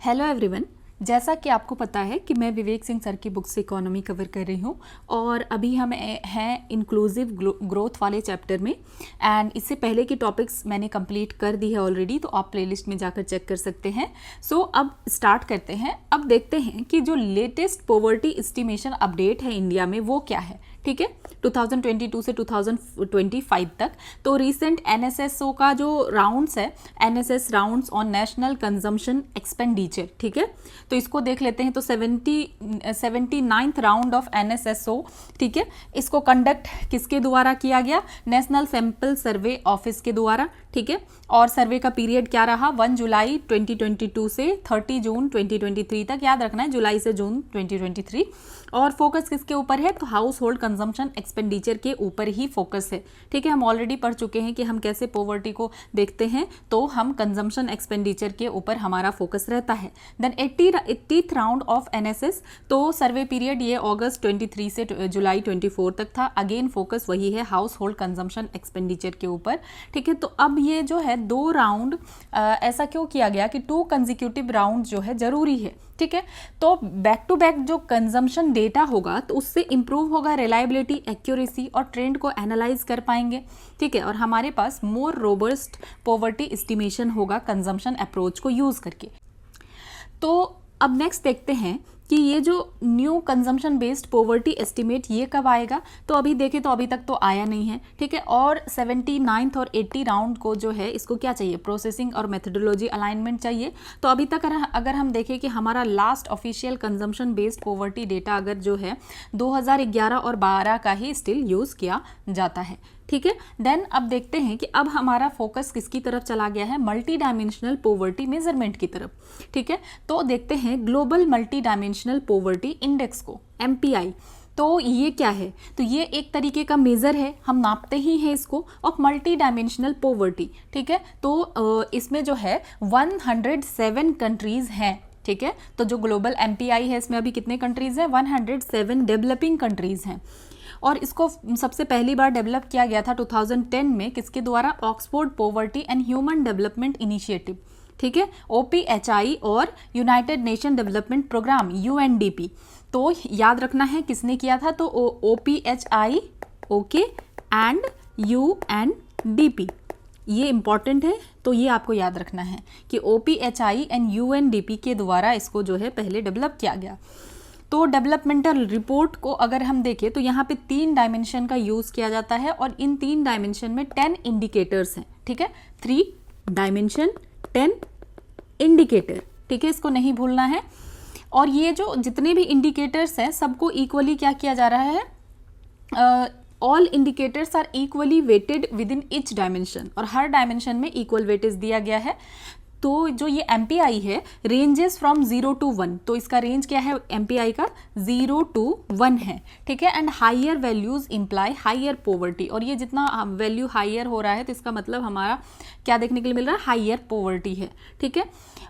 Hello everyone. जैसा कि आपको पता है कि मैं विवेक सिंह सर की बुक से इकोनॉमी कवर कर रही हूँ और अभी हम हैं इंक्लूसिव ग्रोथ वाले चैप्टर में। एंड इससे पहले की टॉपिक्स मैंने कंप्लीट कर दी है ऑलरेडी, तो आप प्लेलिस्ट में जाकर चेक कर सकते हैं। सो अब स्टार्ट करते हैं। अब देखते हैं कि जो लेटेस्ट पॉवर्टी एस्टिमेशन अपडेट है इंडिया में वो क्या है। ठीक है, 2022 से 2025 तक। तो रिसेंट एनएसएसओ का जो राउंड्स है, NSS rounds on national consumption expenditure, ठीक है, तो इसको देख लेते हैं। तो 79th राउंड ऑफ एनएसएसओ, ठीक है, इसको कंडक्ट किसके द्वारा किया गया? नेशनल सैंपल सर्वे ऑफिस के द्वारा, ठीक है। और सर्वे का पीरियड क्या रहा? 1 जुलाई 2022 से 30 जून 2023 तक। याद रखना है, जुलाई से जून 2023। और फोकस किसके ऊपर है? तो हाउस होल्ड कंजम्पशन एक्सपेंडिचर के ऊपर ही फोकस है, ठीक है। हम ऑलरेडी पढ़ चुके हैं कि हम कैसे पॉवर्टी को देखते हैं, तो हम कंजम्पशन एक्सपेंडिचर के ऊपर हमारा फोकस रहता है। Then 80th round of NSS, तो सर्वे पीरियड ये अगस्त 23 से जुलाई 24 तक था। अगेन फोकस वही है, हाउस होल्ड कंजम्पशन एक्सपेंडिचर के ऊपर, ठीक है। तो अब ये जो है 2 राउंड ऐसा क्यों किया गया कि 2 कंजिक्यूटिव राउंड जो है जरूरी है, ठीक है। तो बैक टू बैक जो कंजम्पशन डेटा होगा तो उससे इंप्रूव होगा रिलायबिलिटी, एक्यूरेसी और ट्रेंड को एनालाइज कर पाएंगे, ठीक है। और हमारे पास मोर रोबस्ट पॉवर्टी एस्टिमेशन होगा कंजम्पशन अप्रोच को यूज करके। तो अब नेक्स्ट देखते हैं कि ये जो new consumption based poverty estimate ये कब आएगा। तो अभी देखें तो अभी तक तो आया नहीं है, ठीक है। और 79th और 80 राउंड को जो है इसको क्या चाहिए? प्रोसेसिंग और मेथडोलॉजी अलाइनमेंट चाहिए। तो अभी तक अगर हम देखें कि हमारा last official consumption based poverty data अगर जो है 2011 और 12 का ही स्टिल यूज किया जाता है, ठीक है। देन अब देखते हैं कि अब हमारा फोकस किसकी तरफ चला गया है? मल्टी डायमेंशनल पॉवर्टी मेजरमेंट की तरफ, ठीक है। तो देखते हैं global multidimensional poverty index को, MPI। तो ये क्या है? तो ये एक तरीके का मेजर है, हम नापते ही हैं इसको, ऑफ मल्टी डायमेंशनल पॉवर्टी, ठीक है। तो इसमें जो है 107 कंट्रीज हैं, ठीक है। तो जो ग्लोबल MPI है इसमें अभी कितने कंट्रीज हैं? 107 डेवलपिंग कंट्रीज हैं। और इसको सबसे पहली बार डेवलप किया गया था 2010 में, किसके द्वारा? Oxford poverty and human development initiative, ठीक है, OPHI और United nation development programme, UNDP। तो याद रखना है किसने किया था? तो OPHI, ओके, एंड UNDP, ये इंपॉर्टेंट है, तो ये आपको याद रखना है कि OPHI एंड UNDP के द्वारा इसको जो है पहले डेवलप किया गया। तो डेवलपमेंटल रिपोर्ट को अगर हम देखें तो यहाँ पे 3 डायमेंशन का यूज किया जाता है और इन 3 डायमेंशन में 10 इंडिकेटर्स हैं, ठीक है। 3 डायमेंशन, 10 इंडिकेटर, ठीक है, इसको नहीं भूलना है। और ये जो जितने भी इंडिकेटर्स हैं सबको इक्वली क्या किया जा रहा है? All indicators are equally weighted with in each dimension, और हर डायमेंशन में इक्वल वेटेज दिया गया है। तो जो ये MPI है रेंजेस फ्रॉम 0 to 1, तो इसका रेंज क्या है MPI का? 0 to 1 है, ठीक है। And higher values imply higher poverty, और ये जितना वैल्यू हायर हो रहा है तो इसका मतलब हमारा क्या देखने के लिए मिल रहा है? हायर पॉवर्टी है, ठीक है।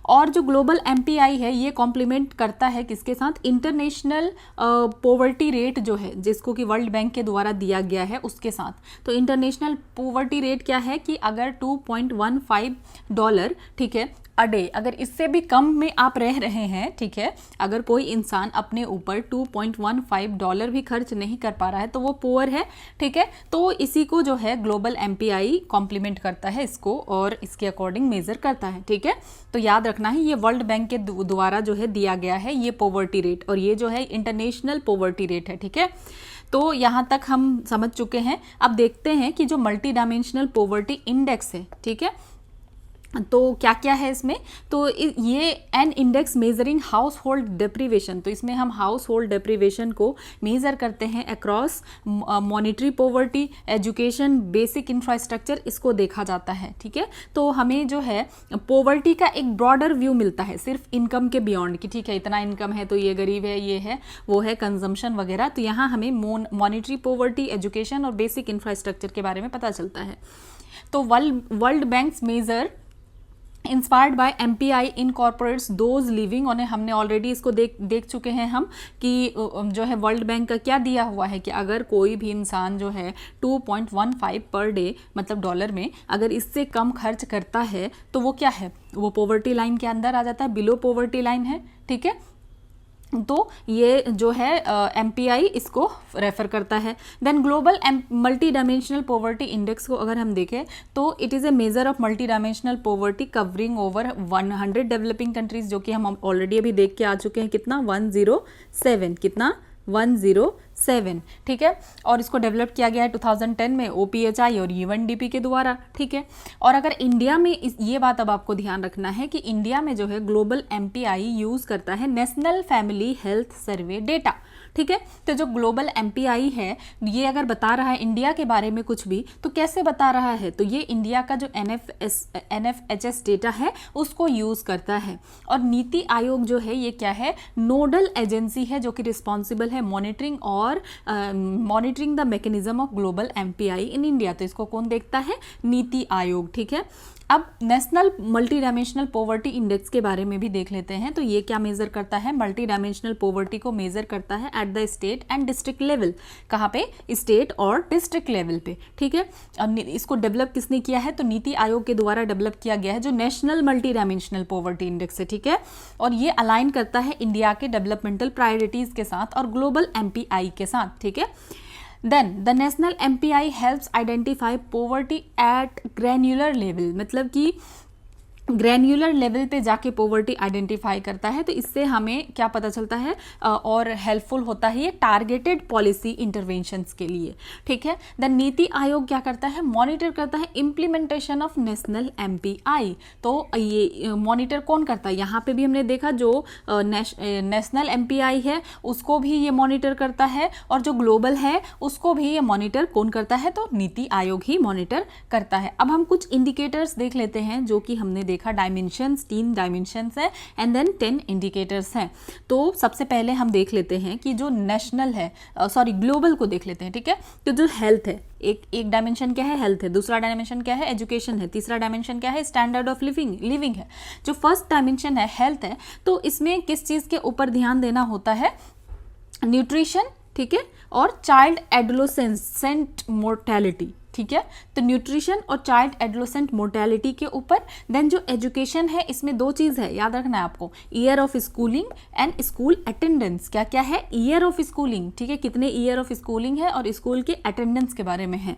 और जो ग्लोबल MPI है ये कॉम्प्लीमेंट करता है किसके साथ? इंटरनेशनल पॉवर्टी रेट जो है, जिसको कि वर्ल्ड बैंक के द्वारा दिया गया है, उसके साथ। तो इंटरनेशनल पॉवर्टी रेट क्या है कि अगर $2.15, ठीक है, अ डे, अगर इससे भी कम में आप रह रहे हैं, ठीक है, अगर कोई इंसान अपने ऊपर $2.15 भी खर्च नहीं कर पा रहा है तो वो पुअर है, ठीक है। तो इसी को जो है ग्लोबल MPI कॉम्प्लीमेंट करता है इसको और इसके अकॉर्डिंग मेजर करता है, ठीक है। तो याद रखना है ये वर्ल्ड बैंक के द्वारा जो है दिया गया है ये पॉवर्टी रेट, और ये जो है इंटरनेशनल पॉवर्टी रेट है, ठीक है। तो यहाँ तक हम समझ चुके हैं। अब देखते हैं कि जो मल्टी डायमेंशनल पॉवर्टी इंडेक्स है, ठीक है, तो क्या क्या है इसमें? तो ये an index measuring household deprivation, तो इसमें हम हाउस होल्ड डेप्रीवेशन को मेजर करते हैं across monetary poverty, education, basic infrastructure, इसको देखा जाता है, ठीक है। तो हमें जो है पॉवर्टी का एक ब्रॉडर व्यू मिलता है, सिर्फ इनकम के बियॉन्ड की, ठीक है, इतना इनकम है तो ये गरीब है, ये है, वो है, कंजम्पशन वगैरह। तो यहाँ हमें मॉनिटरी पॉवर्टी, एजुकेशन और बेसिक इंफ्रास्ट्रक्चर के बारे में पता चलता है। तो World Bank's measure inspired by MPI incorporates those living, और हमने ऑलरेडी इसको देख चुके हैं हम कि जो है वर्ल्ड बैंक का क्या दिया हुआ है कि अगर कोई भी इंसान जो है 2.15 पर डे मतलब डॉलर में अगर इससे कम खर्च करता है तो वो क्या है, वो पॉवर्टी लाइन के अंदर आ जाता है, बिलो पॉवर्टी लाइन है, ठीक है। तो ये जो है MPI इसको रेफर करता है। Then global multidimensional poverty index को अगर हम देखें तो it is a measure of multidimensional poverty covering over 100 developing countries, जो कि हम ऑलरेडी अभी देख के आ चुके हैं कितना 107, कितना 107, ठीक है। और इसको डेवलप किया गया है 2010 में OPHI और UNDP के द्वारा, ठीक है। और अगर इंडिया में ये बात अब आपको ध्यान रखना है कि इंडिया में जो है ग्लोबल MPI यूज़ करता है national family health survey data, ठीक है। तो जो ग्लोबल MPI है ये अगर बता रहा है इंडिया के बारे में कुछ भी तो कैसे बता रहा है, तो ये इंडिया का जो NFHS डेटा है उसको यूज़ करता है। और नीति आयोग जो है ये क्या है, नोडल एजेंसी है जो कि रिस्पॉन्सिबल है मॉनिटरिंग और monitoring the mechanism of global MPI in India. तो इसको कौन देखता है, नीति आयोग, ठीक है। अब national multi dimensional poverty index के बारे में भी देख लेते हैं। तो ये क्या मेजर करता है, मल्टी डायमेंशनल पॉवर्टी को मेजर करता है at the state and district level. कहाँ पे, स्टेट और डिस्ट्रिक्ट लेवल पे, ठीक है। अब इसको डेवलप किसने किया है, तो नीति आयोग के द्वारा डेवलप किया गया है जो national multi dimensional poverty index है, ठीक है। और ये अलाइन करता है इंडिया के डेवलपमेंटल प्रायोरिटीज के साथ और ग्लोबल MPI के साथ, ठीक है। Then the national MPI helps identify poverty at granular level, मतलब कि ग्रैन्युलर लेवल पे जाके पॉवर्टी आइडेंटिफाई करता है। तो इससे हमें क्या पता चलता है और हेल्पफुल होता है ये टारगेटेड पॉलिसी इंटरवेंशंस के लिए, ठीक है। देन नीति आयोग क्या करता है, मॉनिटर करता है इम्प्लीमेंटेशन ऑफ नेशनल MPI। तो ये मॉनिटर कौन करता है, यहाँ पे भी हमने देखा जो नेशनल MPI है उसको भी ये मॉनिटर करता है और जो ग्लोबल है उसको भी ये मॉनिटर कौन करता है, तो नीति आयोग ही मॉनिटर करता है। अब हम कुछ इंडिकेटर्स देख लेते हैं जो कि हमने देखा डायमेंशंस, 3 डायमेंशंस है एंड देन 10 इंडिकेटर्स हैं। तो सबसे पहले हम देख लेते हैं कि जो नेशनल है, ग्लोबल को देख लेते हैं, ठीक है। तो जो हेल्थ है, एक डायमेंशन क्या है, हेल्थ है। दूसरा डायमेंशन क्या है, एजुकेशन है। तीसरा डायमेंशन क्या है, स्टैंडर्ड ऑफ लिविंग है। जो फर्स्ट डायमेंशन है हेल्थ है, तो इसमें किस चीज़ के ऊपर ध्यान देना होता है, न्यूट्रिशन, ठीक है, और चाइल्ड एडोलेसेंट मोर्टेलिटी, ठीक है। तो न्यूट्रिशन और चाइल्ड एडोलेसेंट मोर्टेलिटी के ऊपर। देन जो एजुकेशन है इसमें 2 चीज़ है, याद रखना है आपको, year of schooling and school attendance. क्या क्या है, ईयर ऑफ स्कूलिंग, ठीक है, कितने ईयर ऑफ स्कूलिंग है और स्कूल के अटेंडेंस के बारे में है।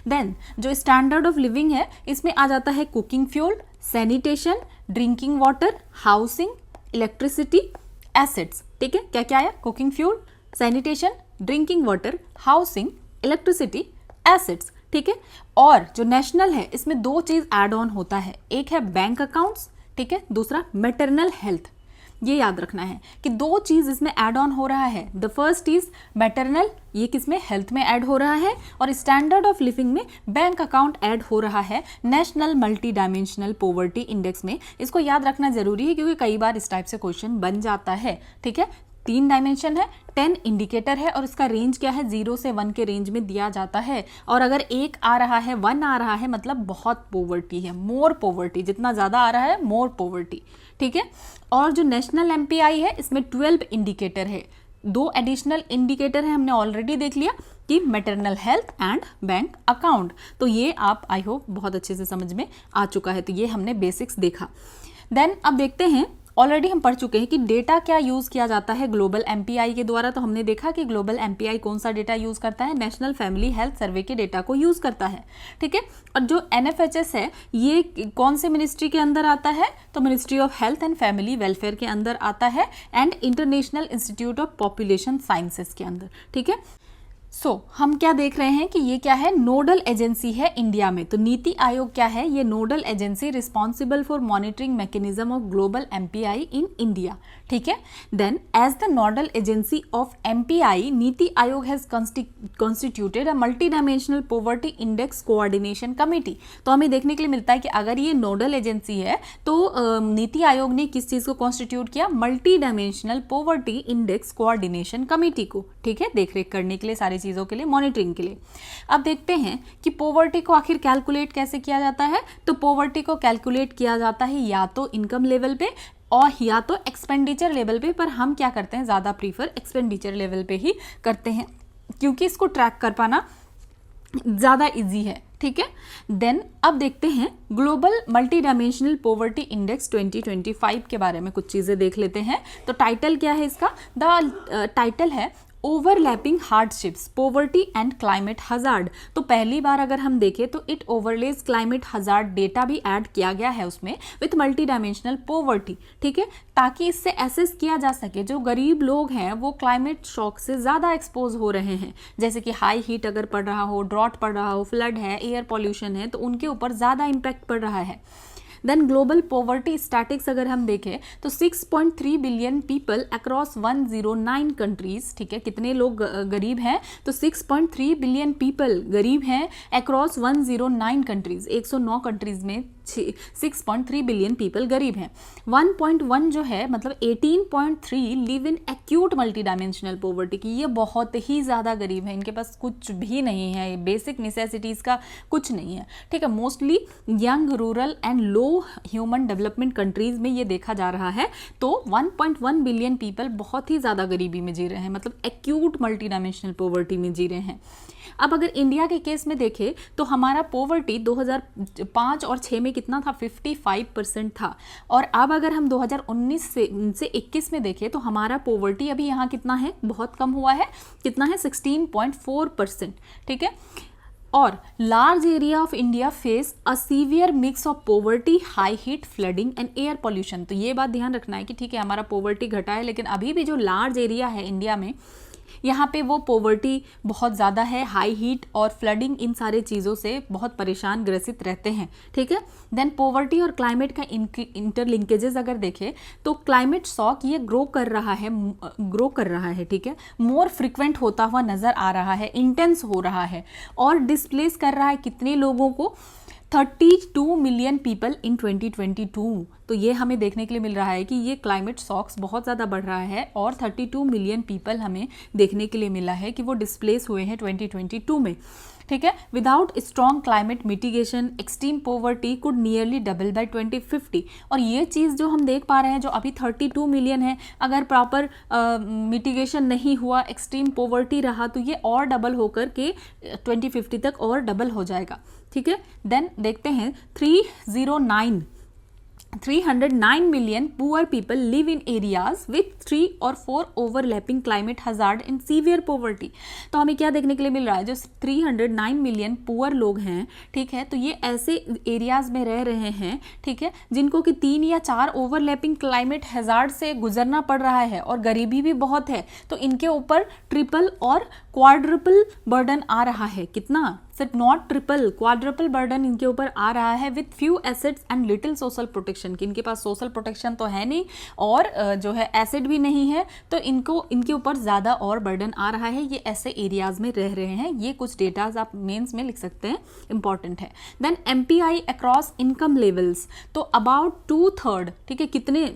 देन जो स्टैंडर्ड ऑफ लिविंग है इसमें आ जाता है cooking fuel, sanitation, drinking water, housing, electricity, assets, ठीक है। क्या क्या है, cooking fuel, sanitation, drinking water, housing, electricity, assets, ठीक है। और जो नेशनल है इसमें 2 चीज़ ऐड ऑन होता है, एक है बैंक अकाउंट्स, ठीक है, दूसरा मैटरनल हेल्थ। ये याद रखना है कि 2 चीज़ इसमें ऐड ऑन हो रहा है। द फर्स्ट इज मैटरनल, ये किसमें, हेल्थ में ऐड हो रहा है, और स्टैंडर्ड ऑफ लिविंग में बैंक अकाउंट ऐड हो रहा है national multi dimensional poverty index में। इसको याद रखना जरूरी है क्योंकि कई बार इस टाइप से क्वेश्चन बन जाता है, ठीक है। 3 डायमेंशन है, 10 इंडिकेटर है और इसका रेंज क्या है, 0 से 1 के रेंज में दिया जाता है। और अगर 1 आ रहा है, 1 आ रहा है, मतलब बहुत पॉवर्टी है, मोर पॉवर्टी, जितना ज़्यादा आ रहा है मोर पॉवर्टी, ठीक है। और जो नेशनल MPI है इसमें 12 इंडिकेटर है, 2 एडिशनल इंडिकेटर है, हमने ऑलरेडी देख लिया कि maternal health and bank account. तो ये आप आई होप बहुत अच्छे से समझ में आ चुका है। तो ये हमने बेसिक्स देखा। देन अब देखते हैं, ऑलरेडी हम पढ़ चुके हैं कि डेटा क्या यूज़ किया जाता है ग्लोबल MPI के द्वारा। तो हमने देखा कि ग्लोबल MPI कौन सा डेटा यूज़ करता है, नेशनल फैमिली हेल्थ सर्वे के डेटा को यूज़ करता है, ठीक है। और जो NFHS है ये कौन से मिनिस्ट्री के अंदर आता है, तो ministry of health and family welfare के अंदर आता है and international institute of population sciences के अंदर, ठीक है। हम क्या देख रहे हैं कि ये क्या है, नोडल एजेंसी है इंडिया में। तो नीति आयोग क्या है, ये nodal agency responsible for monitoring mechanism of global MPI in India, ठीक है। Then as the nodal agency of MPI Niti Aayog has constituted a multidimensional poverty index coordination committee. तो हमें देखने के लिए मिलता है कि अगर ये नोडल एजेंसी है तो नीति आयोग ने किस चीज़ को कॉन्स्टिट्यूट किया, multi dimensional poverty index coordination committee को, ठीक है, देखरेख करने के लिए सारी सारी चीज़ों के लिए, मॉनिटरिंग के लिए। अब देखते हैं कि पॉवर्टी को आखिर कैलकुलेट कैसे किया जाता है। तो पॉवर्टी को कैलकुलेट किया जाता है या तो इनकम लेवल पे और या तो एक्सपेंडिचर लेवल पे, पर हम क्या करते हैं, ज़्यादा प्रीफर एक्सपेंडिचर लेवल पे ही करते हैं क्योंकि इसको ट्रैक कर पाना ज़्यादा इजी है। ठीक है, देन अब देखते हैं global multidimensional poverty index 2025 के बारे में कुछ चीज़ें देख लेते हैं। तो टाइटल क्या है इसका? द टाइटल है overlapping hardships poverty and climate hazard. तो पहली बार अगर हम देखें तो it overlays climate hazard data भी ऐड किया गया है उसमें विथ मल्टी डायमेंशनल पॉवर्टी। ठीक है, ताकि इससे एसेस किया जा सके जो गरीब लोग हैं वो क्लाइमेट शॉक से ज़्यादा एक्सपोज हो रहे हैं, जैसे कि हाई हीट अगर पड़ रहा हो, ड्रॉट पड़ रहा हो, फ्लड है, एयर पॉल्यूशन है, तो उनके ऊपर ज़्यादा इम्पैक्ट पड़ रहा है। देन ग्लोबल पॉवर्टी स्टैटिक्स अगर हम देखें तो 6.3 बिलियन पीपल अक्रॉस 109 कंट्रीज। ठीक है, कितने लोग गरीब हैं? तो 6.3 बिलियन पीपल गरीब हैं अक्रॉस 109 कंट्रीज, 109 कंट्रीज में 6.3 बिलियन पीपल गरीब हैं। 1.1 जो है मतलब 18.3 live in acute multi dimensional poverty की, ये बहुत ही ज़्यादा गरीब है, इनके पास कुछ भी नहीं है, बेसिक नेसेसिटीज़ का कुछ नहीं है। ठीक है, mostly young, rural and low human development countries में ये देखा जा रहा है। तो 1.1 बिलियन पीपल बहुत ही ज़्यादा गरीबी में जी रहे हैं, मतलब एक्यूट मल्टी डायमेंशनल पॉवर्टी में जी रहे हैं। अब अगर इंडिया के केस में देखें तो हमारा पॉवर्टी 2005 और 6 में कितना था? 55% था। और अब अगर हम 2019 से 21 में देखें तो हमारा पॉवर्टी अभी यहाँ कितना है? बहुत कम हुआ है। कितना है? 16.4%। ठीक है, और large area of India face a severe mix of poverty, high heat, flooding and air pollution. तो ये बात ध्यान रखना है कि ठीक है हमारा पॉवर्टी घटा है, लेकिन अभी भी जो लार्ज एरिया है इंडिया में, यहाँ पे वो पॉवर्टी बहुत ज़्यादा है, हाई हीट और फ्लडिंग, इन सारे चीज़ों से बहुत परेशान ग्रसित रहते हैं। ठीक है, देन पॉवर्टी और क्लाइमेट का इंटरलिंकेजेस अगर देखें तो क्लाइमेट शॉक ये ग्रो कर रहा है। ठीक है, मोर फ्रिक्वेंट होता हुआ नज़र आ रहा है, इंटेंस हो रहा है और डिस्प्लेस कर रहा है कितने लोगों को? 32 मिलियन पीपल इन 2022। तो ये हमें देखने के लिए मिल रहा है कि ये क्लाइमेट शॉक्स बहुत ज़्यादा बढ़ रहा है और 32 मिलियन पीपल हमें देखने के लिए मिला है कि वो डिस्प्लेस हुए हैं 2022 में। ठीक है, without strong climate mitigation extreme poverty could nearly double by 2050। और ये चीज़ जो हम देख पा रहे हैं जो अभी 32 मिलियन है, अगर प्रॉपर मिटिगेशन नहीं हुआ, एक्सट्रीम पॉवर्टी रहा, तो ये और डबल होकर के 2050 तक और डबल हो जाएगा। ठीक है, देन देखते हैं 309 million poor people live in areas with 3 और 4 overlapping climate hazard in severe poverty. तो हमें क्या देखने के लिए मिल रहा है? जो 309 मिलियन पुअर लोग हैं, ठीक है, तो ये ऐसे एरियाज में रह रहे हैं, ठीक है, जिनको कि 3 या 4 ओवरलैपिंग क्लाइमेट हजार्ड से गुजरना पड़ रहा है और गरीबी भी बहुत है। तो इनके ऊपर ट्रिपल और क्वाड्रुपल बर्डन आ रहा है। कितना? सिर्फ नॉट ट्रिपल, क्वाड्रुपल बर्डन इनके ऊपर आ रहा है with few assets and little social protection. कि इनके पास सोशल प्रोटेक्शन तो है नहीं और जो है एसेट भी नहीं है, तो इनके ऊपर ज़्यादा और बर्डन आ रहा है। ये ऐसे एरियाज में रह रहे हैं। ये कुछ डेटाज आप मेंस में लिख सकते हैं, इंपॉर्टेंट है। Then MPI across income levels, तो अबाउट 2/3, ठीक है, कितने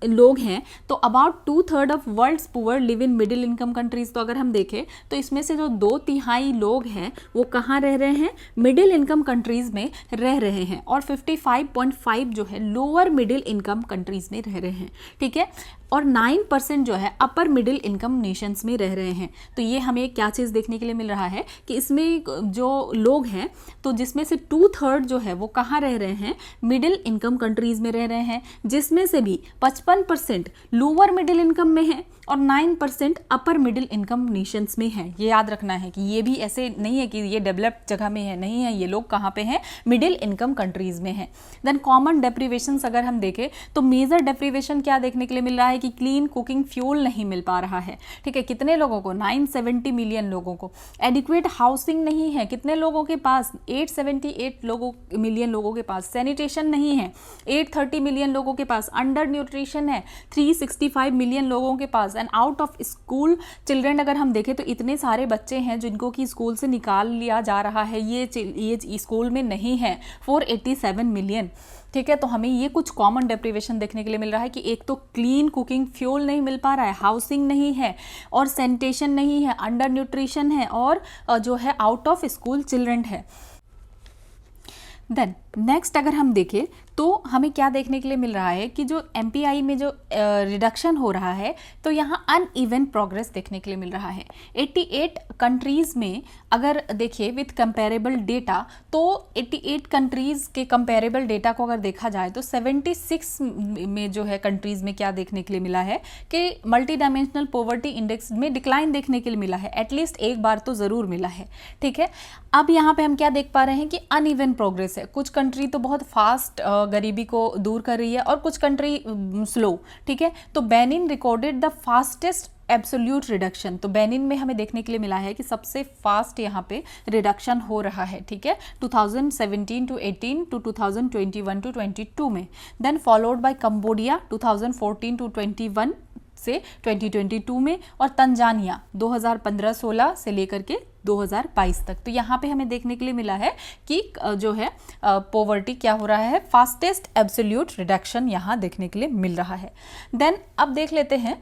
लोग हैं? तो about 2/3 of world's poor live in middle income countries. तो अगर हम देखें तो इसमें से जो 2/3 लोग हैं वो कहाँ रह रहे हैं? मिडिल इनकम कंट्रीज में रह रहे हैं और 55.5 जो है लोअर मिडिल इनकम कंट्रीज में रह रहे हैं। ठीक है, और 9% जो है अपर मिडिल इनकम नेशंस में रह रहे हैं। तो ये हमें क्या चीज़ देखने के लिए मिल रहा है कि इसमें जो लोग हैं तो जिसमें से 2/3 जो है वो कहाँ रह रहे हैं? मिडिल इनकम कंट्रीज में रह रहे हैं, जिसमें से भी 55% लोअर मिडिल इनकम में है और 9% अपर मिडिल इनकम नेशंस में है। ये याद रखना है कि ये भी ऐसे नहीं है कि ये डेवलप्ड जगह में है, नहीं है, ये लोग कहाँ पे हैं? मिडिल इनकम कंट्रीज में है। देन कॉमन डेप्रीवेशंस अगर हम देखें तो मेजर डेप्रीवेशन क्या देखने के लिए मिल रहा है कि क्लीन कुकिंग फ्यूल नहीं मिल पा रहा है। ठीक है, कितने लोगों को? 970 मिलियन लोगों को। एडिक्वेट हाउसिंग नहीं है, कितने लोगों के पास? 878 मिलियन लोगों के पास। सैनिटेशन नहीं है, 830 मिलियन लोगों के पास। अंडर न्यूट्रिशन है 365 मिलियन लोगों के पास। And out of school children अगर हम देखें तो इतने सारे बच्चे हैं जिनको कि स्कूल से निकाल लिया जा रहा है, ये स्कूल में नहीं है, 487 मिलियन। ठीक है। तो हमें ये कुछ कॉमन डेप्रिवेशन देखने के लिए मिल रहा है कि एक तो क्लीन कुकिंग फ्यूल नहीं मिल पा रहा है, हाउसिंग नहीं है और सैनिटेशन नहीं है, अंडर न्यूट्रिशन है और जो है आउट ऑफ स्कूल चिल्ड्रन है। देन नेक्स्ट अगर हम देखें तो हमें क्या देखने के लिए मिल रहा है कि जो MPI में जो रिडक्शन हो रहा है तो यहाँ अनइवन प्रोग्रेस देखने के लिए मिल रहा है। 88 कंट्रीज़ में अगर देखिए विथ कंपेरेबल डेटा तो 88 कंट्रीज़ के कंपेरेबल डेटा को अगर देखा जाए तो 76 में जो है कंट्रीज़ में क्या देखने के लिए मिला है कि मल्टी डायमेंशनल पॉवर्टी इंडेक्स में डिक्लाइन देखने के लिए मिला है, एटलीस्ट एक बार तो ज़रूर मिला है। ठीक है, अब यहाँ पे हम क्या देख पा रहे हैं कि अनइवन प्रोग्रेस है। कुछ कंट्री तो बहुत फास्ट गरीबी को दूर कर रही है और कुछ कंट्री स्लो। ठीक है, तो Benin recorded the fastest absolute reduction. तो बेनिन में हमें देखने के लिए मिला है कि सबसे फास्ट यहाँ पे रिडक्शन हो रहा है। ठीक है, 2017 to 18 to 2021 to 22 में। Then followed by Cambodia 2014 to 21 से 2022 में और तंजानिया 2015-16 से लेकर के 2022 तक। तो यहाँ पे हमें देखने के लिए मिला है कि जो है पॉवर्टी क्या हो रहा है, फास्टेस्ट एब्सोल्यूट रिडक्शन यहाँ देखने के लिए मिल रहा है। देन अब देख लेते हैं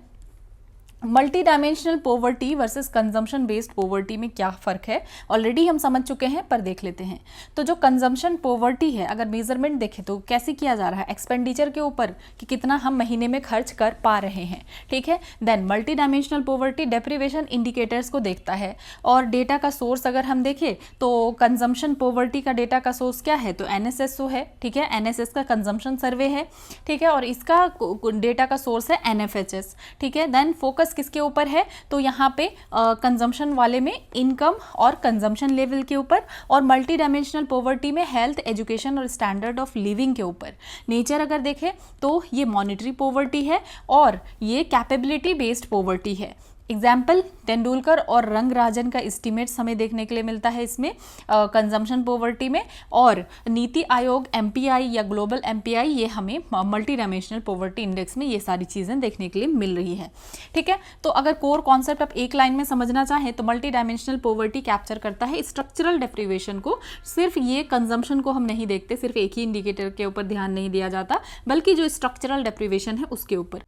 multi dimensional poverty versus consumption based poverty में क्या फ़र्क है। ऑलरेडी हम समझ चुके हैं पर देख लेते हैं। तो जो कंजम्पशन पॉवर्टी है अगर मेजरमेंट देखें तो कैसे किया जा रहा है, एक्सपेंडिचर के ऊपर कि कितना हम महीने में खर्च कर पा रहे हैं। ठीक है, then multidimensional poverty deprivation indicators को देखता है और डेटा का सोर्स अगर हम देखें तो कंजम्पशन पॉवर्टी का डेटा का सोर्स क्या है, तो NSSO है। ठीक है, NSS का कंजम्पशन सर्वे है। ठीक है, और इसका डेटा का सोर्स है NFHS। ठीक है, देन फोकस किसके ऊपर है, तो यहाँ पे कंजम्पशन वाले में इनकम और कंजम्पशन लेवल के ऊपर और मल्टी डायमेंशनल पॉवर्टी में हेल्थ, एजुकेशन और स्टैंडर्ड ऑफ लिविंग के ऊपर। नेचर अगर देखें तो ये मॉनेटरी पॉवर्टी है और ये कैपेबिलिटी बेस्ड पॉवर्टी है। एग्जाम्पल तेंदुलकर और रंगराजन का एस्टिमेट्स हमें देखने के लिए मिलता है इसमें कंजम्पशन पॉवर्टी में, और नीति आयोग MPI या ग्लोबल MPI ये हमें मल्टी डायमेंशनल पॉवर्टी इंडेक्स में ये सारी चीज़ें देखने के लिए मिल रही है। ठीक है, तो अगर कोर कॉन्सेप्ट आप एक लाइन में समझना चाहें तो मल्टी डायमेंशनल पॉवर्टी कैप्चर करता है स्ट्रक्चरल डेप्रिवेशन को। सिर्फ ये कंजम्पशन को हम नहीं देखते, सिर्फ एक ही इंडिकेटर के ऊपर ध्यान नहीं दिया जाता, बल्कि जो स्ट्रक्चरल डेप्रिवेशन है उसके ऊपर।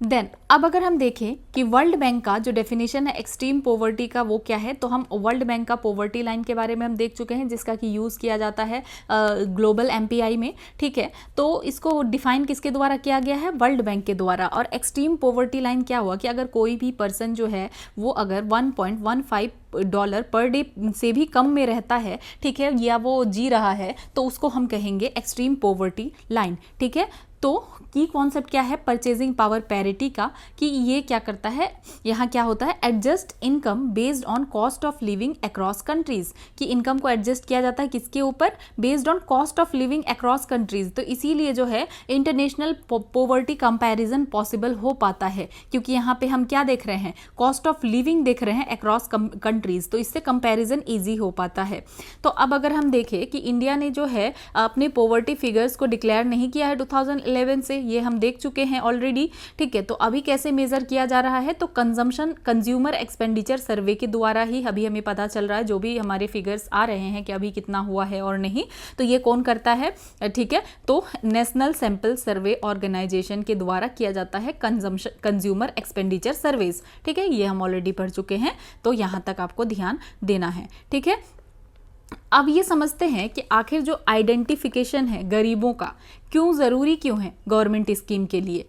देन अब अगर हम देखें कि वर्ल्ड बैंक का जो डेफिनेशन है एक्सट्रीम पॉवर्टी का वो क्या है, तो हम वर्ल्ड बैंक का पॉवर्टी लाइन के बारे में हम देख चुके हैं जिसका कि यूज़ किया जाता है ग्लोबल MPI में। ठीक है, तो इसको डिफाइन किसके द्वारा किया गया है, वर्ल्ड बैंक के द्वारा। और एक्सट्रीम पॉवर्टी लाइन क्या हुआ कि अगर कोई भी पर्सन जो है वो अगर $1.15 पर डे से भी कम में रहता है, ठीक है, या वो जी रहा है, तो उसको हम कहेंगे एक्सट्रीम पॉवर्टी लाइन। ठीक है, तो की कॉन्सेप्ट क्या है, परचेजिंग पावर पैरिटी का, कि ये क्या करता है, यहाँ क्या होता है, adjust income based on cost of living across countries, कि इनकम को एडजस्ट किया जाता है किसके ऊपर, based on cost of living across countries. तो इसीलिए जो है इंटरनेशनल पॉवर्टी कंपैरिजन पॉसिबल हो पाता है, क्योंकि यहाँ पे हम क्या देख रहे हैं, कॉस्ट ऑफ लिविंग देख रहे हैं अक्रॉस कंट्रीज, तो इससे कंपैरिजन ईजी हो पाता है। तो अब अगर हम देखें कि इंडिया ने जो है अपने पॉवर्टी फिगर्स को डिक्लेयर नहीं किया है 2011 से, ये हम देख चुके हैं ऑलरेडी। ठीक है, तो अभी कैसे मेजर किया जा रहा है, तो कंज्यूमर एक्सपेंडिचर सर्वे के द्वारा ही अभी हमें पता चल रहा है, जो भी हमारे फिगर्स आ रहे हैं कि अभी कितना हुआ है और नहीं, तो ये कौन करता है, ठीक है, तो नेशनल सैंपल सर्वे ऑर्गेनाइजेशन के द्वारा किया जाता है कंज्यूमर एक्सपेंडिचर सर्वेज। ठीक है, ये हम ऑलरेडी पढ़ चुके हैं, तो यहाँ तक आपको ध्यान देना है। ठीक है, अब ये समझते हैं कि आखिर जो आइडेंटिफिकेशन है गरीबों का क्यों ज़रूरी क्यों है गवर्नमेंट स्कीम के लिए,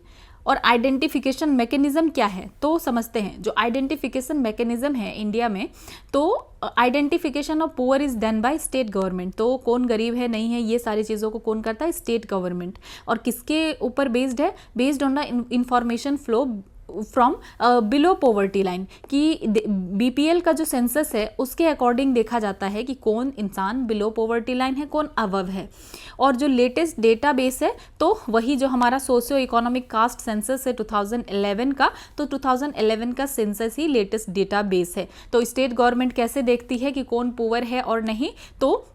और आइडेंटिफिकेशन मैकेनिज्म क्या है, तो समझते हैं। जो आइडेंटिफिकेशन मैकेनिज्म है इंडिया में, तो identification of poor is done by state government. तो कौन गरीब है नहीं है ये सारी चीज़ों को कौन करता है, स्टेट गवर्नमेंट। और किसके ऊपर बेस्ड है, based on the information flow from below poverty line, कि BPL का जो सेंसस है उसके अकॉर्डिंग देखा जाता है कि कौन इंसान बिलो पॉवर्टी लाइन है, कौन अबव है। और जो लेटेस्ट डेटा बेस है तो वही जो हमारा सोशियो इकोनॉमिक कास्ट सेंसस है 2011 का, तो 2011 का सेंसस ही लेटेस्ट डेटा बेस है। तो स्टेट गवर्नमेंट कैसे देखती है कि कौन पुअर है और नहीं, तो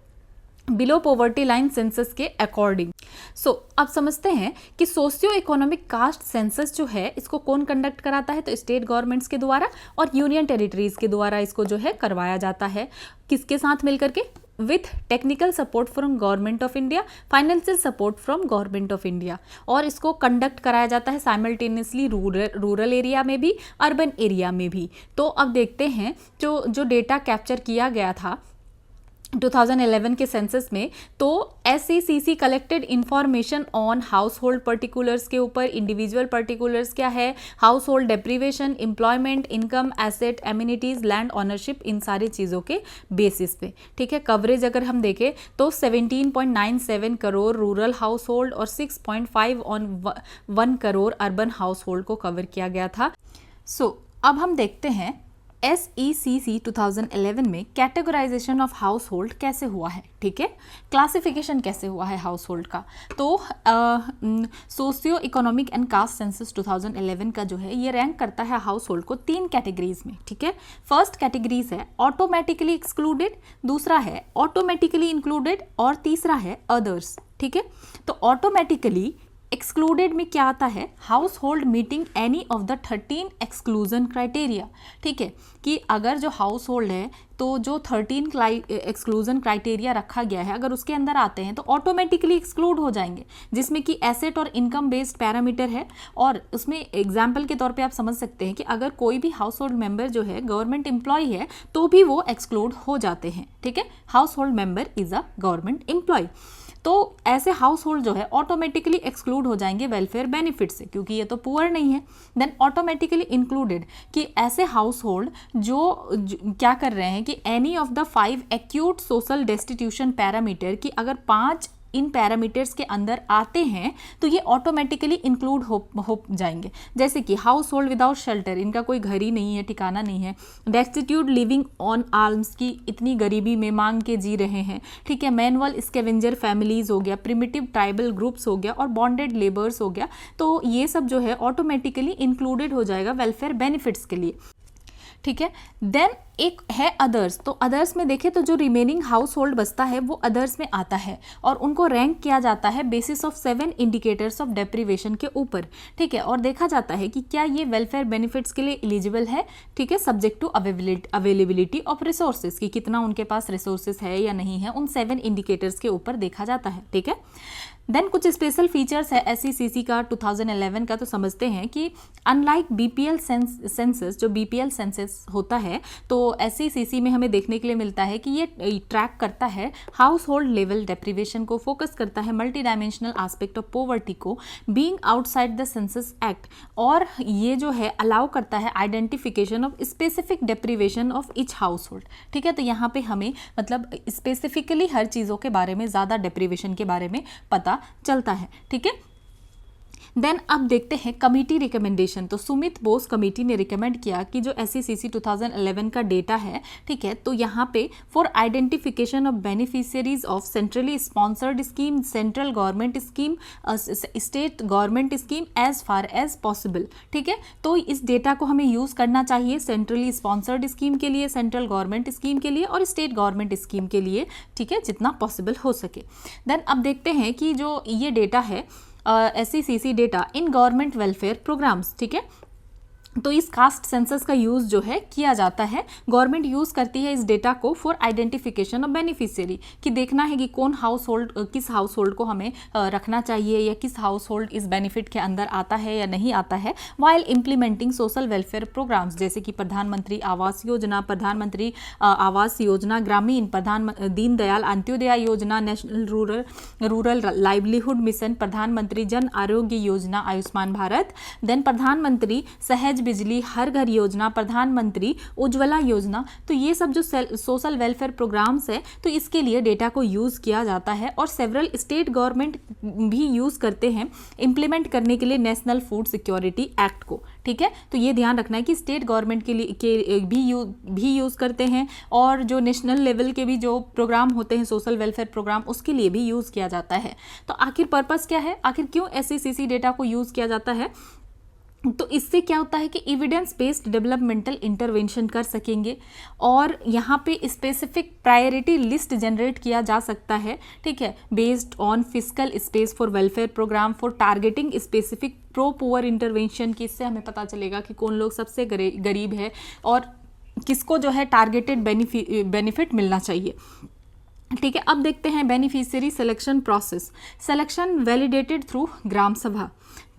बिलो पॉवर्टी लाइन सेंसस के अकॉर्डिंग। सो अब समझते हैं कि सोशियो इकोनॉमिक कास्ट सेंसस जो है इसको कौन कंडक्ट कराता है, तो स्टेट गवर्नमेंट्स के द्वारा और यूनियन टेरिटरीज के द्वारा इसको जो है करवाया जाता है। किसके साथ मिलकर के, with technical support from government of India, financial support from government of India. और इसको कंडक्ट कराया जाता है साइमल्टेनियसली रूरल एरिया में भी, अर्बन एरिया में भी। तो अब देखते हैं जो डेटा कैप्चर किया गया था 2011 के सेंसस में, तो SECC collected information on household particulars के ऊपर, इंडिविजुअल पर्टिकुलर्स क्या है, household deprivation, employment, income, asset, amenities, land ownership, इन सारी चीज़ों के बेसिस पे। ठीक है, कवरेज अगर हम देखें तो 17.97 करोड़ रूरल हाउस होल्ड और 6.5 on 1 crore urban house hold को कवर किया गया था। अब हम देखते हैं SECC 2011 में कैटेगराइजेशन ऑफ हाउस होल्ड कैसे हुआ है। ठीक है, क्लासिफिकेशन कैसे हुआ है हाउस होल्ड का। तो socio economic and caste census 2011 का जो है ये रैंक करता है हाउस होल्ड को 3 कैटेगरीज में। ठीक है, फर्स्ट कैटेगरीज है ऑटोमेटिकली एक्सक्लूडेड, दूसरा है ऑटोमेटिकली इंक्लूडेड और तीसरा है अदर्स। ठीक है, तो ऑटोमेटिकली एक्सक्लूडेड में क्या आता है, house hold meeting any of the 13 exclusion criteria. ठीक है, कि अगर जो हाउस होल्ड है तो जो 13 एक्सक्लूजन क्राइटेरिया रखा गया है अगर उसके अंदर आते हैं तो ऑटोमेटिकली एक्सक्लूड हो जाएंगे, जिसमें कि एसेट और इनकम बेस्ड पैरामीटर है। और उसमें एग्जाम्पल के तौर पे आप समझ सकते हैं कि अगर कोई भी हाउस होल्ड मेंबर जो है गवर्नमेंट एम्प्लॉय है तो भी वो एक्सक्लूड हो जाते हैं। ठीक है, household member is a government employ. तो ऐसे हाउस होल्ड जो है ऑटोमेटिकली एक्सक्लूड हो जाएंगे वेलफेयर बेनिफिट से, क्योंकि ये तो पुअर नहीं है। देन ऑटोमेटिकली इंक्लूडेड कि ऐसे हाउस होल्ड जो क्या कर रहे हैं कि any of the 5 acute social destitution parameter की अगर 5 इन पैरामीटर्स के अंदर आते हैं तो ये ऑटोमेटिकली इंक्लूड हो जाएंगे। जैसे कि हाउस होल्ड विदाउट शेल्टर, इनका कोई घर ही नहीं है, ठिकाना नहीं है। डेस्टिट्यूट लिविंग ऑन आल्म्स की इतनी गरीबी में मांग के जी रहे हैं। ठीक है, मैनुअल स्कैवेंजर फैमिलीज हो गया, प्रिमिटिव ट्राइबल ग्रुप्स हो गया और बॉन्डेड लेबर्स हो गया। तो ये सब जो है ऑटोमेटिकली इंक्लूडेड हो जाएगा वेलफेयर बेनिफिट्स के लिए। ठीक है, देन एक है अदर्स। तो अदर्स में देखें तो जो रिमेनिंग हाउस होल्ड बचता है वो अदर्स में आता है और उनको रैंक किया जाता है basis of 7 indicators of deprivation के ऊपर। ठीक है, और देखा जाता है कि क्या ये वेलफेयर बेनिफिट्स के लिए एलिजिबल है। ठीक है, subject to availability of resources, कि कितना उनके पास रिसोर्सेज है या नहीं है, उन 7 इंडिकेटर्स के ऊपर देखा जाता है। ठीक है, देन कुछ स्पेशल फीचर्स है SECC का 2011 का। तो समझते हैं कि अनलाइक BPL सेंसस, जो BPL सेंसस होता है तो SECC में हमें देखने के लिए मिलता है कि ये ट्रैक करता है हाउस होल्ड लेवल डेप्रीवेशन को, फोकस करता है multi dimensional aspect of poverty को, being outside the census act, और ये जो है अलाउ करता है identification of specific deprivation of each household. ठीक है, तो यहाँ पे हमें मतलब स्पेसिफिकली हर चीज़ों के बारे में, ज़्यादा डेप्रीवेशन के बारे में पता चलता है। ठीक है, देन अब देखते हैं कमिटी रिकमेंडेशन। तो सुमित बोस कमेटी ने रिकमेंड किया कि जो SECC 2011 का डेटा है, ठीक है, तो यहाँ पे for identification of beneficiaries of centrally sponsored scheme, central government scheme, state government scheme as far as possible. ठीक है, तो इस डेटा को हमें यूज करना चाहिए सेंट्रली स्पॉन्सर्ड स्कीम के लिए, सेंट्रल गवर्नमेंट स्कीम के लिए और स्टेट गवर्नमेंट स्कीम के लिए। ठीक है, जितना पॉसिबल हो सके। देन अब देखते हैं कि जो ये डेटा है SECC data in government welfare programmes. ठीक है, तो इस कास्ट सेंसस का यूज़ जो है किया जाता है, गवर्नमेंट यूज़ करती है इस डेटा को फॉर आइडेंटिफिकेशन ऑफ बेनिफिशियरी, कि देखना है कि कौन हाउस होल्ड, किस हाउस होल्ड को हमें रखना चाहिए या किस हाउस होल्ड इस बेनिफिट के अंदर आता है या नहीं आता है, while implementing social welfare programmes, जैसे कि प्रधानमंत्री आवास योजना, प्रधानमंत्री आवास योजना ग्रामीण, दीनदयाल अंत्योदय योजना, नेशनल रूरल लाइवलीहुड मिशन, प्रधानमंत्री जन आरोग्य योजना आयुष्मान भारत, देन प्रधानमंत्री सहज बिजली हर घर योजना, प्रधानमंत्री उज्ज्वला योजना। तो ये सब जो सोशल वेलफेयर प्रोग्राम्स है तो इसके लिए डेटा को यूज़ किया जाता है और सेवरल स्टेट गवर्नमेंट भी यूज़ करते हैं इम्प्लीमेंट करने के लिए नेशनल फूड सिक्योरिटी एक्ट को। ठीक है, तो ये ध्यान रखना है कि स्टेट गवर्नमेंट के लिए भी यूज़ करते हैं और जो नेशनल लेवल के भी जो प्रोग्राम होते हैं सोशल वेलफेयर प्रोग्राम, उसके लिए भी यूज़ किया जाता है। तो आखिर पर्पस क्या है, आखिर क्यों SECC डेटा को यूज़ किया जाता है? तो इससे क्या होता है कि एविडेंस बेस्ड डेवलपमेंटल इंटरवेंशन कर सकेंगे और यहाँ पे स्पेसिफिक प्रायोरिटी लिस्ट जनरेट किया जा सकता है। ठीक है, based on physical space for welfare programme for targeting specific pro poor intervention, की इससे हमें पता चलेगा कि कौन लोग सबसे गरीब है और किसको जो है टारगेटेड बेनिफिट मिलना चाहिए। ठीक है, अब देखते हैं beneficiary selection process. Selection validated through Gram Sabha,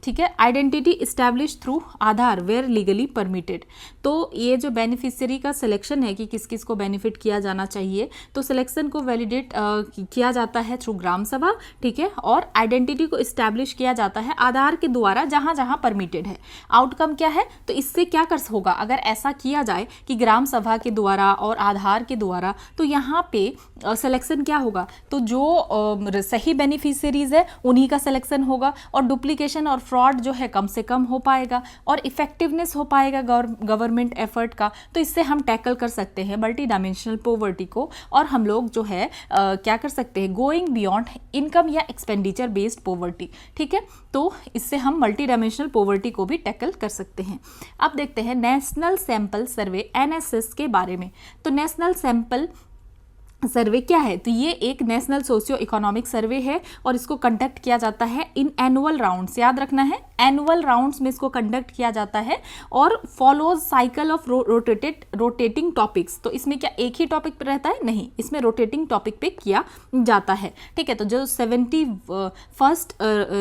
ठीक है। Identity establish through Aadhaar where legally permitted. तो ये जो बेनिफिशियरी का सिलेक्शन है कि किस किस को बेनिफिट किया जाना चाहिए, तो सिलेक्शन को वैलिडेट किया जाता है थ्रू ग्राम सभा, ठीक है, और आइडेंटिटी को इस्टेब्लिश किया जाता है आधार के द्वारा जहाँ जहाँ परमिटेड है। आउटकम क्या है, तो इससे क्या कर होगा अगर ऐसा किया जाए कि ग्राम सभा के द्वारा और आधार के द्वारा, तो यहाँ पे सिलेक्शन क्या होगा, तो जो सही बेनिफिशियरीज है उन्हीं का सिलेक्शन होगा और डुप्लीकेशन और फ्रॉड जो है कम से कम हो पाएगा और इफेक्टिवनेस हो पाएगा गवर्नमेंट एफर्ट का। तो इससे हम टैकल कर सकते हैं मल्टी डायमेंशनल पॉवर्टी को, और हम लोग जो है क्या कर सकते हैं, गोइंग बियॉन्ड इनकम या एक्सपेंडिचर बेस्ड पॉवर्टी, ठीक है। तो इससे हम मल्टी डायमेंशनल पॉवर्टी को भी टैकल कर सकते हैं। अब देखते हैं नेशनल सैंपल सर्वे एनएसएस के बारे में। तो नेशनल सैंपल सर्वे क्या है, तो ये एक नेशनल सोशियो इकोनॉमिक सर्वे है और इसको कंडक्ट किया जाता है इन एनुअल राउंड्स, याद रखना है एनुअल राउंड्स में इसको कंडक्ट किया जाता है और follows cycle of rotating topics. तो इसमें क्या एक ही टॉपिक पर रहता है, नहीं, इसमें रोटेटिंग टॉपिक पे किया जाता है, ठीक है। तो जो 71st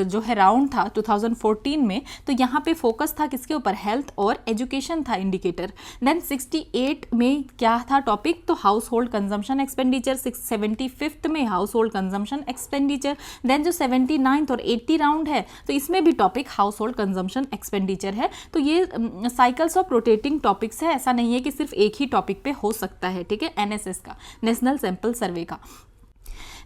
जो है राउंड था 2014 में, तो यहाँ पे फोकस था किसके ऊपर, हेल्थ और एजुकेशन था इंडिकेटर। देन 68 में क्या था टॉपिक, तो house hold consumption expenditure. 75th में household consumption expenditure. Then जो 79th और 80 राउंड है, तो इसमें भी topic household consumption expenditure है। तो ये साइकिल्स ऑफ रोटेटिंग टॉपिक्स है, ऐसा नहीं है कि सिर्फ एक ही टॉपिक पे हो सकता है, ठीक है, एनएसएस का, नेशनल सैंपल सर्वे का।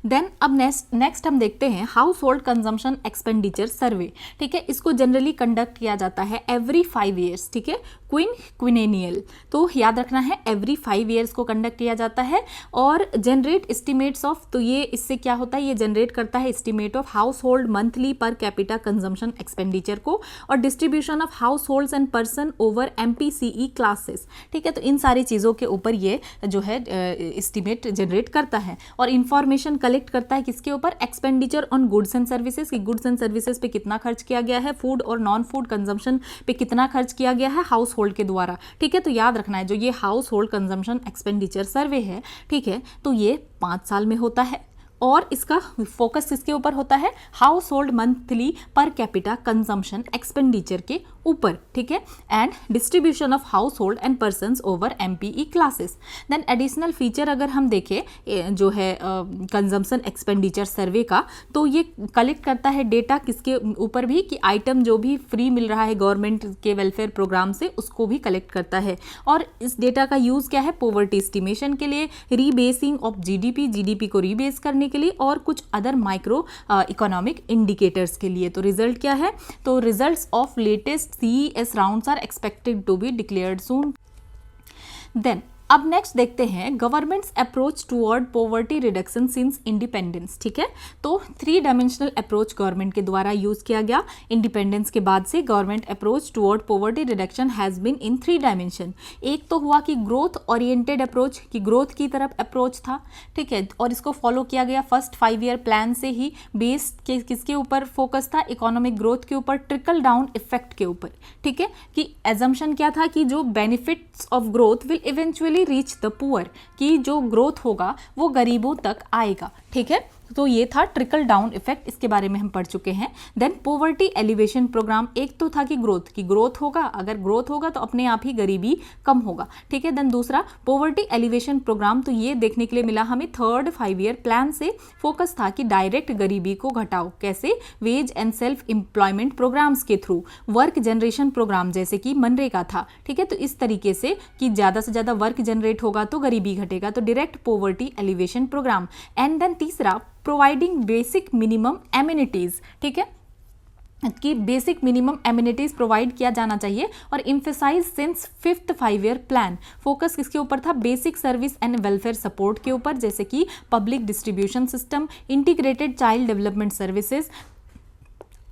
देन अब नेक्स्ट हम देखते हैं हाउस होल्ड कंजम्पशन एक्सपेंडिचर सर्वे, ठीक है। इसको जनरली कंडक्ट किया जाता है एवरी 5 ईयर्स, ठीक है, क्विनेनियल। तो याद रखना है एवरी 5 ईयर्स को कंडक्ट किया जाता है और जनरेट एस्टिमेट्स ऑफ, तो ये इससे क्या होता है, ये जनरेट करता है estimate of household monthly per capita consumption expenditure को और distribution of house holds and person over MPCE classes, ठीक है। तो इन सारी चीज़ों के ऊपर ये जो है एस्टिमेट जनरेट करता है और इंफॉर्मेशन कलेक्ट करता है किसके ऊपर, expenditure on goods and services, कि गुड्स एंड सर्विसेज पे कितना खर्च किया गया है, फूड और नॉन फूड कंजम्पशन पे कितना खर्च किया गया है हाउस होल्ड के द्वारा, ठीक है। तो याद रखना है जो ये हाउस होल्ड कंजम्पशन एक्सपेंडिचर सर्वे है, ठीक है, तो ये 5 साल में होता है और इसका फोकस किसके ऊपर होता है, household monthly per capita consumption expenditure के ऊपर, ठीक है, and distribution of household and persons over MPE classes. Then additional feature अगर हम देखें जो है कंजम्पशन एक्सपेंडिचर सर्वे का, तो ये कलेक्ट करता है डेटा किसके ऊपर भी, कि आइटम जो भी फ्री मिल रहा है गवर्नमेंट के वेलफेयर प्रोग्राम से उसको भी कलेक्ट करता है और इस डेटा का यूज़ क्या है, पॉवर्टी एस्टिमेशन के लिए, रीबेसिंग ऑफ जीडीपी को रीबेस करने के लिए और कुछ अदर माइक्रो इकोनॉमिक इंडिकेटर्स के लिए। तो रिजल्ट क्या है, तो results of latest CES rounds are expected to be declared soon. Then अब नेक्स्ट देखते हैं governments approach toward poverty reduction since independence, ठीक है। तो 3 डायमेंशनल अप्रोच गवर्नमेंट के द्वारा यूज किया गया इंडिपेंडेंस के बाद से। Government approach toward poverty reduction has been in 3 dimension. एक तो हुआ कि ग्रोथ ओरिएंटेड अप्रोच, कि ग्रोथ की तरफ अप्रोच था, ठीक है, और इसको फॉलो किया गया फर्स्ट 5 ईयर प्लान से ही। बेस्ड किसके ऊपर फोकस था, इकोनॉमिक ग्रोथ के ऊपर, ट्रिकल डाउन इफेक्ट के ऊपर, ठीक है, कि एजम्पशन क्या था कि जो benefits of growth will eventually reach the poor, कि जो ग्रोथ होगा वो गरीबों तक आएगा, ठीक है। तो ये था ट्रिकल डाउन इफेक्ट, इसके बारे में हम पढ़ चुके हैं। देन पॉवर्टी एलिवेशन प्रोग्राम, एक तो था कि ग्रोथ होगा, अगर ग्रोथ होगा तो अपने आप ही गरीबी कम होगा, ठीक है। देन दूसरा पॉवर्टी एलिवेशन प्रोग्राम, तो ये देखने के लिए मिला हमें थर्ड 5 ईयर प्लान से। फोकस था कि डायरेक्ट गरीबी को घटाओ, कैसे, wage and self employment programmes के थ्रू, वर्क जनरेशन प्रोग्राम जैसे कि मनरेगा था, ठीक है। तो इस तरीके से कि ज़्यादा से ज़्यादा वर्क जनरेट होगा तो गरीबी घटेगा, तो direct poverty alleviation programme. And then तीसरा प्रोवाइडिंग बेसिक मिनिमम एमिनिटीज, ठीक है, कि बेसिक मिनिमम एमिनिटीज प्रोवाइड किया जाना चाहिए। और emphasise since 5th 5 year plan, focus किसके ऊपर था, basic service and welfare support के ऊपर, जैसे कि public distribution system, integrated child development services,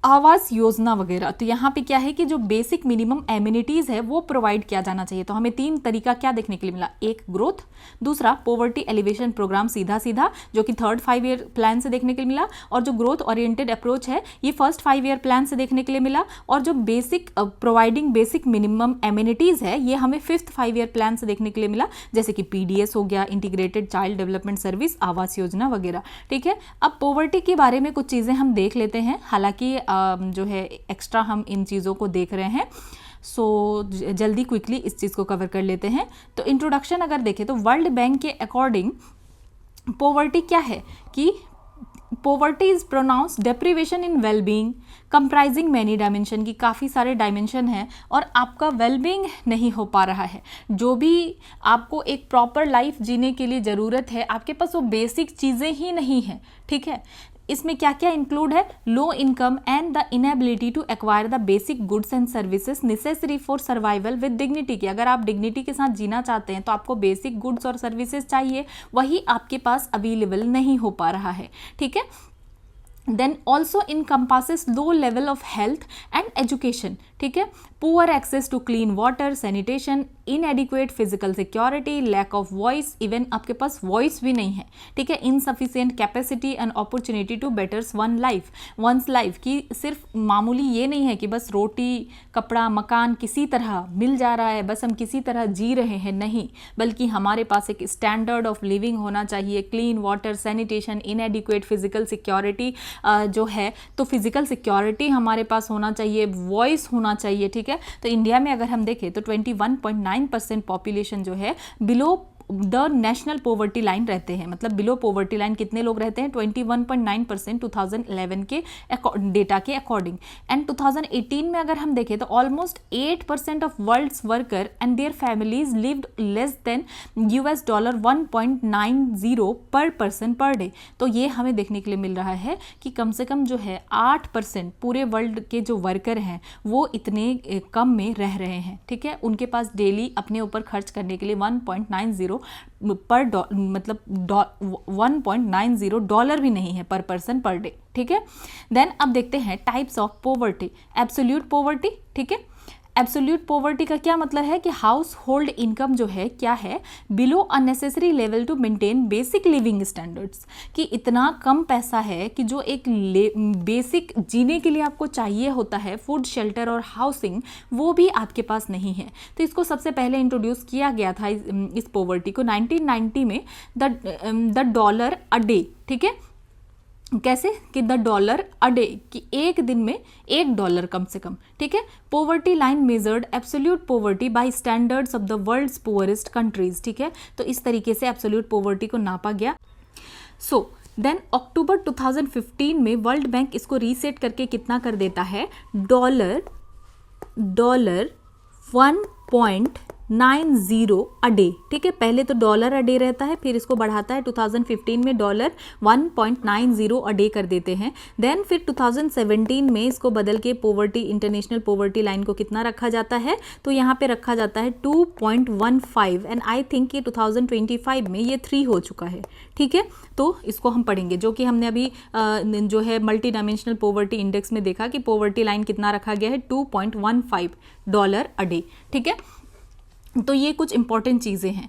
Awas Yojana वगैरह। तो यहाँ पे क्या है कि जो बेसिक मिनिमम एमिनिटीज़ है वो प्रोवाइड किया जाना चाहिए। तो हमें 3 तरीका क्या देखने के लिए मिला, एक ग्रोथ, दूसरा पॉवर्टी एलिवेशन प्रोग्राम सीधा सीधा जो कि 3rd 5 ईयर प्लान से देखने के लिए मिला, और जो ग्रोथ ओरिएंटेड अप्रोच है ये 1st 5 ईयर प्लान से देखने के लिए मिला, और जो basic providing basic minimum amenities है ये हमें 5th 5 ईयर प्लान से देखने के लिए मिला, जैसे कि PDS हो गया, integrated child development service, Awas Yojana वगैरह। ठीक है, अब पॉवर्टी के बारे में कुछ चीज़ें हम देख लेते हैं, हालांकि जो है एक्स्ट्रा हम इन चीज़ों को देख रहे हैं, सो जल्दी क्विकली इस चीज़ को कवर कर लेते हैं। तो इंट्रोडक्शन अगर देखें तो वर्ल्ड बैंक के अकॉर्डिंग पॉवर्टी क्या है कि poverty is pronounce deprivation in wellbeing comprising many dimension, की काफ़ी सारे डायमेंशन हैं और आपका वेलबींग नहीं हो पा रहा है। जो भी आपको एक प्रॉपर लाइफ जीने के लिए ज़रूरत है आपके पास वो बेसिक चीज़ें ही नहीं हैं। ठीक है, इसमें क्या क्या इंक्लूड है, low income and the inability to acquire the basic goods and services necessary for survival with dignity. की अगर आप डिग्निटी के साथ जीना चाहते हैं तो आपको बेसिक गुड्स और सर्विसेज चाहिए, वही आपके पास अवेलेबल नहीं हो पा रहा है। ठीक है, then also encompasses low level of health and education. ठीक है, poor access to clean water, sanitation, inadequate physical security, lack of voice, even आपके पास वॉइस भी नहीं है। ठीक है, insufficient capacity and opportunity to betters one's life, की सिर्फ मामूली ये नहीं है कि बस रोटी कपड़ा मकान किसी तरह मिल जा रहा है, बस हम किसी तरह जी रहे हैं, नहीं, बल्कि हमारे पास एक स्टैंडर्ड ऑफ लिविंग होना चाहिए, clean water, sanitation, inadequate physical security जो है, तो फिजिकल सिक्योरिटी हमारे पास होना चाहिए, वॉइस होना चाहिए। ठीक है, तो इंडिया में अगर हम देखें तो 21.9% पॉपुलेशन जो है below the national poverty line रहते हैं। मतलब बिलो पॉवर्टी लाइन कितने लोग रहते हैं, 21.9% 2011 के डेटा के अकॉर्डिंग। एंड 2018 में अगर हम देखें तो almost 8% of world's worker and their families lived less than $1.90 per person per day. तो ये हमें देखने के लिए मिल रहा है कि कम से कम जो है 8% पूरे वर्ल्ड के जो वर्कर हैं वो इतने कम में रह रहे हैं। ठीक है, उनके पास डेली अपने ऊपर खर्च करने के लिए 1.90 पर मतलब $1.90 भी नहीं है पर पर्सन पर डे। ठीक है, देन अब देखते हैं types of poverty. Absolute poverty, ठीक है, एब्सोल्यूट पॉवर्टी का क्या मतलब है कि हाउस होल्ड इनकम जो है क्या है, below unnecessary level to maintain basic living standards, कि इतना कम पैसा है कि जो एक बेसिक जीने के लिए आपको चाहिए होता है, फूड शेल्टर और हाउसिंग, वो भी आपके पास नहीं है। तो इसको सबसे पहले इंट्रोड्यूस किया गया था इस पॉवर्टी को 1990 में, द डॉलर अ डे। ठीक है, कैसे कि $1 अ डे, कि एक दिन में $1 कम से कम। ठीक है, poverty line measured absolute poverty by standards of the world's poorest countries. ठीक है, तो इस तरीके से एब्सोल्यूट पॉवर्टी को नापा गया। सो देन अक्टूबर 2015 में वर्ल्ड बैंक इसको रीसेट करके कितना कर देता है, $1.90 अ डे। ठीक है, पहले तो $1 अ डे रहता है, फिर इसको बढ़ाता है 2015 में $1.90 अ डे कर देते हैं। देन फिर 2017 में इसको बदल के पॉवर्टी इंटरनेशनल पॉवर्टी लाइन को कितना रखा जाता है, तो यहाँ पे रखा जाता है 2.15 एंड आई थिंक कि 2025 में ये 3 हो चुका है। ठीक है, तो इसको हम पढ़ेंगे, जो कि हमने अभी जो है मल्टी डायमेंशनल पॉवर्टी इंडेक्स में देखा कि पॉवर्टी लाइन कितना रखा गया है, $2.15 अ डे। ठीक है, तो ये कुछ इंपॉर्टेंट चीज़ें हैं।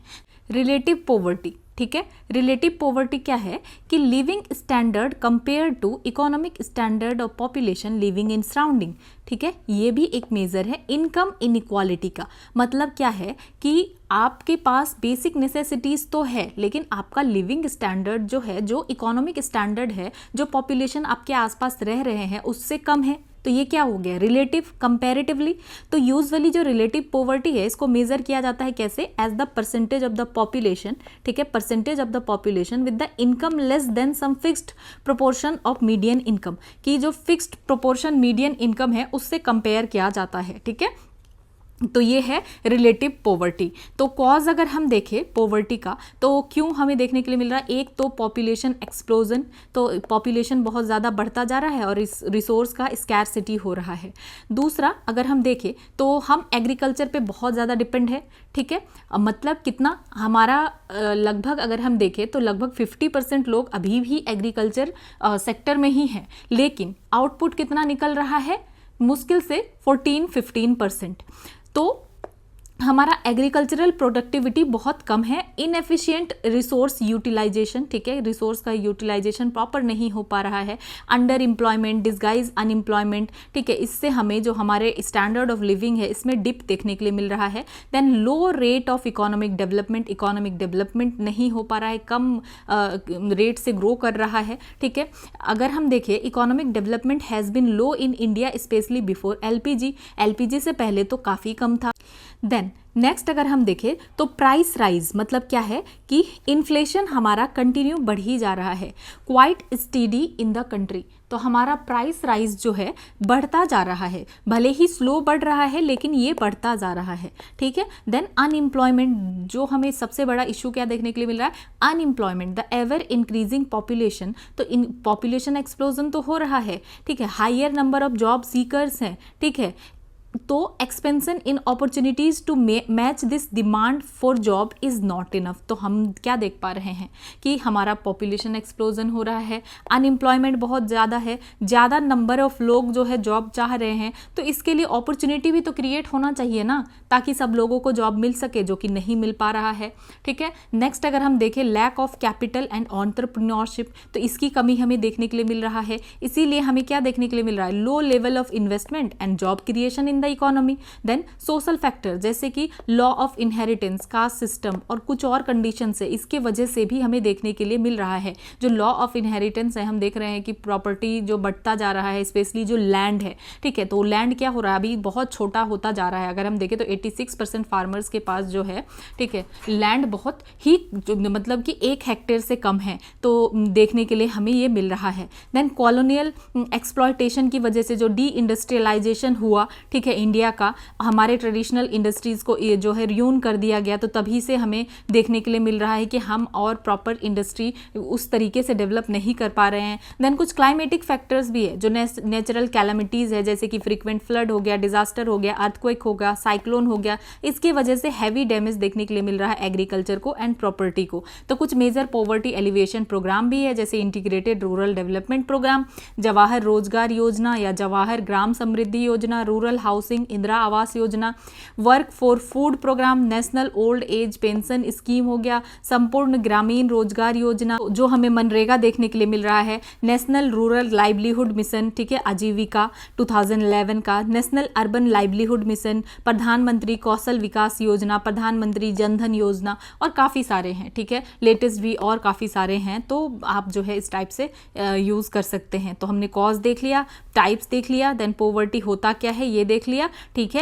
रिलेटिव पॉवर्टी, ठीक है, रिलेटिव पॉवर्टी क्या है कि living standard compare to economic standard of population living in surrounding. ठीक है, ये भी एक मेजर है इनकम इनइक्वालिटी का। मतलब क्या है कि आपके पास बेसिक नेसेसिटीज़ तो है, लेकिन आपका लिविंग स्टैंडर्ड जो है, जो इकोनॉमिक स्टैंडर्ड है, जो पॉपुलेशन आपके आसपास रह रहे हैं उससे कम है। तो ये क्या हो गया, रिलेटिव कंपैरेटिवली। तो यूजुअली जो रिलेटिव पॉवर्टी है इसको मेजर किया जाता है कैसे, as the percentage of the population. ठीक है, percentage of the population with the income less than some fixed proportion of median income, की जो फिक्स्ड प्रोपोर्शन मीडियन इनकम है उससे कंपेयर किया जाता है। ठीक है, तो ये है रिलेटिव पॉवर्टी। तो कॉज अगर हम देखें पॉवर्टी का, तो क्यों हमें देखने के लिए मिल रहा है, एक तो पॉपुलेशन एक्सप्लोजन, तो पॉपुलेशन बहुत ज़्यादा बढ़ता जा रहा है और इस रिसोर्स का स्कैरसिटी हो रहा है। दूसरा अगर हम देखें तो हम एग्रीकल्चर पे बहुत ज़्यादा डिपेंड है, ठीक है। मतलब कितना हमारा लगभग अगर हम देखें तो लगभग 50% लोग अभी भी एग्रीकल्चर सेक्टर में ही हैं, लेकिन आउटपुट कितना निकल रहा है, मुश्किल से 14-15%। तो हमारा एग्रीकल्चरल प्रोडक्टिविटी बहुत कम है, इनएफिशिएंट रिसोर्स यूटिलाइजेशन, ठीक है, रिसोर्स का यूटिलाइजेशन प्रॉपर नहीं हो पा रहा है, अंडर एम्प्लॉयमेंट, डिस्गाइज अनएम्प्लॉयमेंट, ठीक है, इससे हमें जो हमारे स्टैंडर्ड ऑफ लिविंग है इसमें डिप देखने के लिए मिल रहा है। Then low rate of economic development नहीं हो पा रहा है, कम रेट से ग्रो कर रहा है, ठीक है। अगर हम देखें economic development has been low in India specially before LPG से पहले तो काफ़ी कम था। देन नेक्स्ट अगर हम देखें तो प्राइस राइज मतलब क्या है कि इन्फ्लेशन हमारा कंटिन्यू बढ़ ही जा रहा है, quite steady in the country. तो हमारा प्राइस राइज जो है बढ़ता जा रहा है, भले ही स्लो बढ़ रहा है लेकिन ये बढ़ता जा रहा है, ठीक है। देन अनएम्प्लॉयमेंट, जो हमें सबसे बड़ा इशू क्या देखने के लिए मिल रहा है, unemployment, the ever increasing population. तो इन पॉपुलेशन एक्सप्लोजन तो हो रहा है, ठीक है, higher number of job seekers हैं, ठीक है, तो expansion in opportunities to match this demand for job is not enough. तो हम क्या देख पा रहे हैं कि हमारा पॉपुलेशन एक्सप्लोजन हो रहा है, अनएम्प्लॉयमेंट बहुत ज़्यादा है, ज़्यादा नंबर ऑफ लोग जो है जॉब चाह रहे हैं, तो इसके लिए अपॉर्चुनिटी भी तो क्रिएट होना चाहिए ना, ताकि सब लोगों को जॉब मिल सके, जो कि नहीं मिल पा रहा है, ठीक है। नेक्स्ट अगर हम देखें lack of capital and entrepreneurship, तो इसकी कमी हमें देखने के लिए मिल रहा है, इसीलिए हमें क्या देखने के लिए मिल रहा है, low level of investment and job creation in the economy. Then social factor जैसे कि law of inheritance, caste system और कुछ और कंडीशन है, इसके वजह से भी हमें देखने के लिए मिल रहा है। जो लॉ ऑफ इनहेरिटेंस है, हम देख रहे हैं कि प्रॉपर्टी जो बढ़ता जा रहा है, स्पेशली जो लैंड है, ठीक है, तो लैंड क्या हो रहा है, अभी बहुत छोटा होता जा रहा है। अगर हम देखें तो 86% फार्मर्स के पास जो है, ठीक है, लैंड बहुत ही मतलब कि 1 हेक्टेयर से कम है, तो देखने के लिए हमें ये मिल रहा है। देन कॉलोनियल एक्सप्लॉयटेशन की वजह से जो डी इंडस्ट्रियलाइजेशन हुआ, ठीक है, इंडिया का, हमारे ट्रेडिशनल इंडस्ट्रीज़ को ये जो है रियून कर दिया गया, तो तभी से हमें देखने के लिए मिल रहा है कि हम और प्रॉपर इंडस्ट्री उस तरीके से डेवलप नहीं कर पा रहे हैं। देन कुछ क्लाइमेटिक फैक्टर्स भी है, जो नेचुरल कैलामिटीज़ है, जैसे कि फ्रीक्वेंट फ्लड हो गया, डिजास्टर हो गया, अर्थक्वेक हो गया, साइक्लोन हो गया, इसकी वजह से हैवी डैमेज देखने के लिए मिल रहा है एग्रीकल्चर को एंड प्रॉपर्टी को। तो कुछ मेजर पॉवर्टी एलिवेशन प्रोग्राम भी है, जैसे integrated rural development programme, Jawahar Rozgar Yojana या जवाहर ग्राम समृद्धि योजना, rural housing, Indira Awas Yojana, work for food programme, national old age pension scheme हो गया, संपूर्ण ग्रामीण रोजगार योजना, जो हमें मनरेगा देखने के लिए मिल रहा है, नेशनल रूरल लाइवलीहुड मिशन, ठीक है, आजीविका 2011 का, नेशनल अर्बन लाइवलीहुड मिशन, प्रधानमंत्री कौशल विकास योजना, प्रधानमंत्री जनधन योजना, और काफ़ी सारे हैं, ठीक है, लेटेस्ट भी और काफ़ी सारे हैं। तो आप जो है इस टाइप से यूज़ कर सकते हैं। तो हमने कॉज देख लिया, टाइप्स देख लिया, देन पॉवर्टी होता क्या है ये देख लिया, ठीक है।